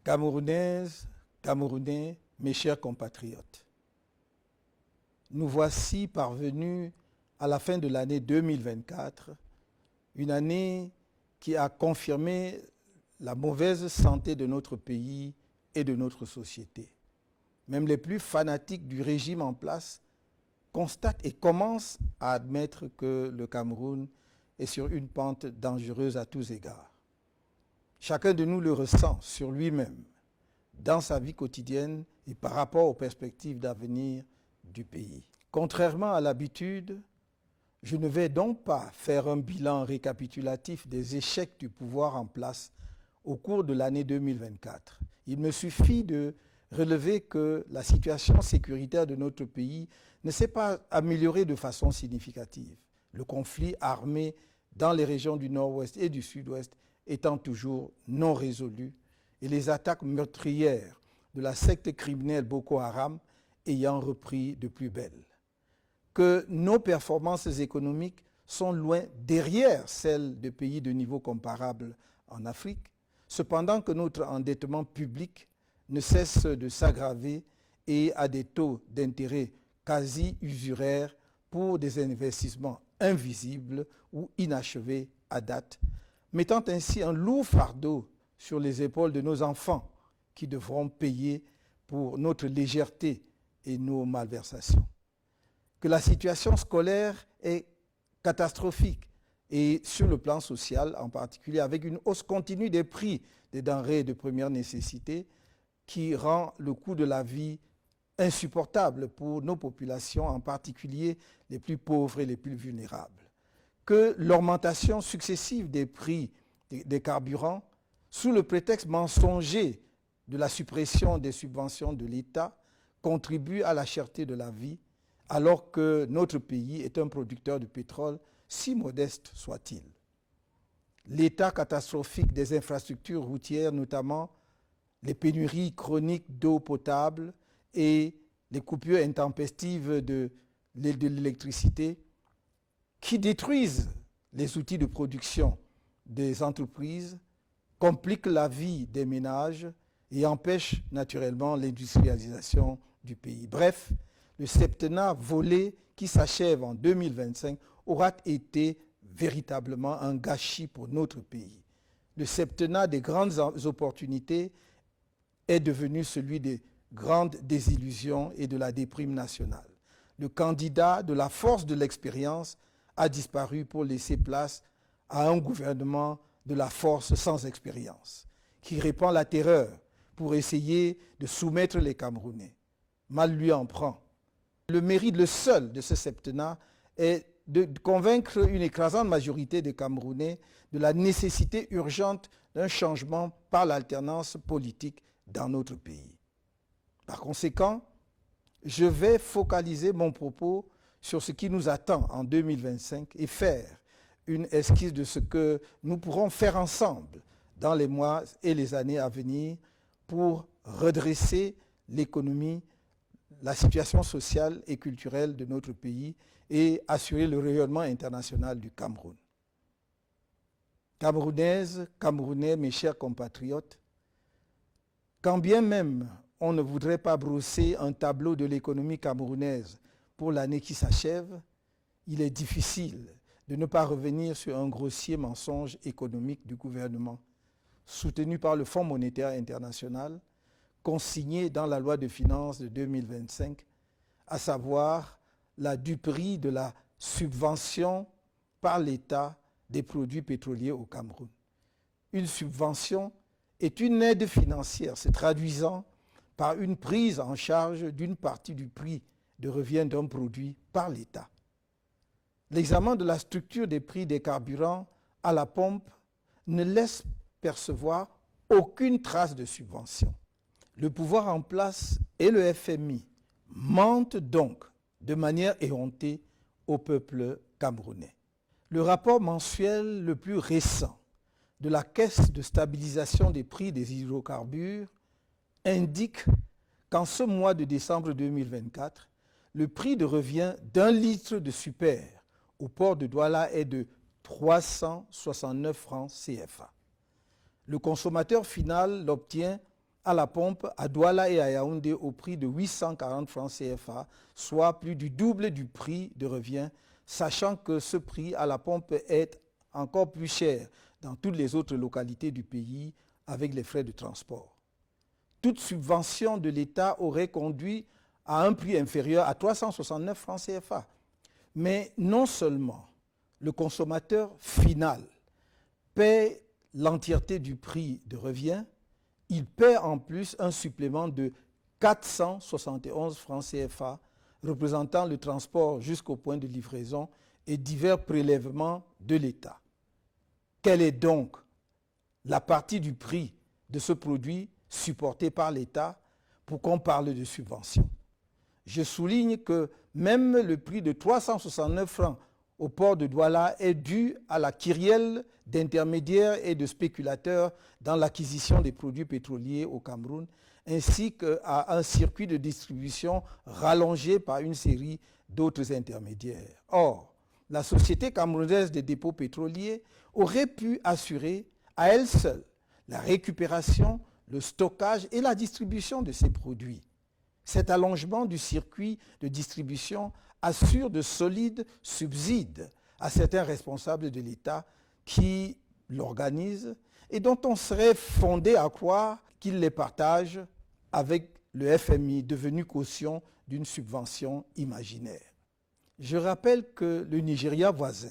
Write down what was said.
Camerounaises, Camerounais, mes chers compatriotes, nous voici parvenus à la fin de l'année 2024, une année qui a confirmé la mauvaise santé de notre pays et de notre société. Même les plus fanatiques du régime en place constatent et commencent à admettre que le Cameroun est sur une pente dangereuse à tous égards. Chacun de nous le ressent sur lui-même, dans sa vie quotidienne et par rapport aux perspectives d'avenir du pays. Contrairement à l'habitude, je ne vais donc pas faire un bilan récapitulatif des échecs du pouvoir en place au cours de l'année 2024. Il me suffit de relever que la situation sécuritaire de notre pays ne s'est pas améliorée de façon significative. Le conflit armé dans les régions du nord-ouest et du sud-ouest étant toujours non résolu et les attaques meurtrières de la secte criminelle Boko Haram ayant repris de plus belle. Que nos performances économiques sont loin derrière celles de pays de niveau comparable en Afrique, cependant que notre endettement public ne cesse de s'aggraver et à des taux d'intérêt quasi usuraires pour des investissements invisibles ou inachevés à date, mettant ainsi un lourd fardeau sur les épaules de nos enfants qui devront payer pour notre légèreté et nos malversations. Que la situation scolaire est catastrophique et sur le plan social en particulier, avec une hausse continue des prix des denrées de première nécessité qui rend le coût de la vie insupportable pour nos populations, en particulier les plus pauvres et les plus vulnérables. Que l'augmentation successive des prix des carburants, sous le prétexte mensonger de la suppression des subventions de l'État, contribue à la cherté de la vie, alors que notre pays est un producteur de pétrole, si modeste soit-il. L'état catastrophique des infrastructures routières, notamment les pénuries chroniques d'eau potable et les coupures intempestives de l'électricité, qui détruisent les outils de production des entreprises, compliquent la vie des ménages et empêchent naturellement l'industrialisation du pays. Bref, le septennat volé qui s'achève en 2025 aura été véritablement un gâchis pour notre pays. Le septennat des grandes opportunités est devenu celui des grandes désillusions et de la déprime nationale. Le candidat de la force de l'expérience a disparu pour laisser place à un gouvernement de la force sans expérience, qui répand la terreur pour essayer de soumettre les Camerounais. Mal lui en prend. Le mérite, le seul de ce septennat, est de convaincre une écrasante majorité des Camerounais de la nécessité urgente d'un changement par l'alternance politique dans notre pays. Par conséquent, je vais focaliser mon propos sur ce qui nous attend en 2025 et faire une esquisse de ce que nous pourrons faire ensemble dans les mois et les années à venir pour redresser l'économie, la situation sociale et culturelle de notre pays et assurer le rayonnement international du Cameroun. Camerounaises, Camerounais, mes chers compatriotes, quand bien même on ne voudrait pas brosser un tableau de l'économie camerounaise pour l'année qui s'achève, il est difficile de ne pas revenir sur un grossier mensonge économique du gouvernement, soutenu par le Fonds monétaire international, consigné dans la loi de finances de 2025, à savoir la duperie de la subvention par l'État des produits pétroliers au Cameroun. Une subvention est une aide financière se traduisant par une prise en charge d'une partie du prix de revient d'un produit par l'État. L'examen de la structure des prix des carburants à la pompe ne laisse percevoir aucune trace de subvention. Le pouvoir en place et le FMI mentent donc de manière éhontée au peuple camerounais. Le rapport mensuel le plus récent de la Caisse de stabilisation des prix des hydrocarbures indique qu'en ce mois de décembre 2024, le prix de revient d'un litre de super au port de Douala est de 369 francs CFA. Le consommateur final l'obtient à la pompe à Douala et à Yaoundé au prix de 840 francs CFA, soit plus du double du prix de revient, sachant que ce prix à la pompe est encore plus cher dans toutes les autres localités du pays avec les frais de transport. Toute subvention de l'État aurait conduit à un prix inférieur à 369 francs CFA. Mais non seulement le consommateur final paie l'entièreté du prix de revient, il paie en plus un supplément de 471 francs CFA, représentant le transport jusqu'au point de livraison et divers prélèvements de l'État. Quelle est donc la partie du prix de ce produit supporté par l'État pour qu'on parle de subvention? Je souligne que même le prix de 369 francs au port de Douala est dû à la kyrielle d'intermédiaires et de spéculateurs dans l'acquisition des produits pétroliers au Cameroun, ainsi qu'à un circuit de distribution rallongé par une série d'autres intermédiaires. Or, la Société camerounaise des dépôts pétroliers aurait pu assurer à elle seule la récupération, le stockage et la distribution de ces produits. Cet allongement du circuit de distribution assure de solides subsides à certains responsables de l'État qui l'organisent et dont on serait fondé à croire qu'ils les partagent avec le FMI, devenu caution d'une subvention imaginaire. Je rappelle que le Nigeria voisin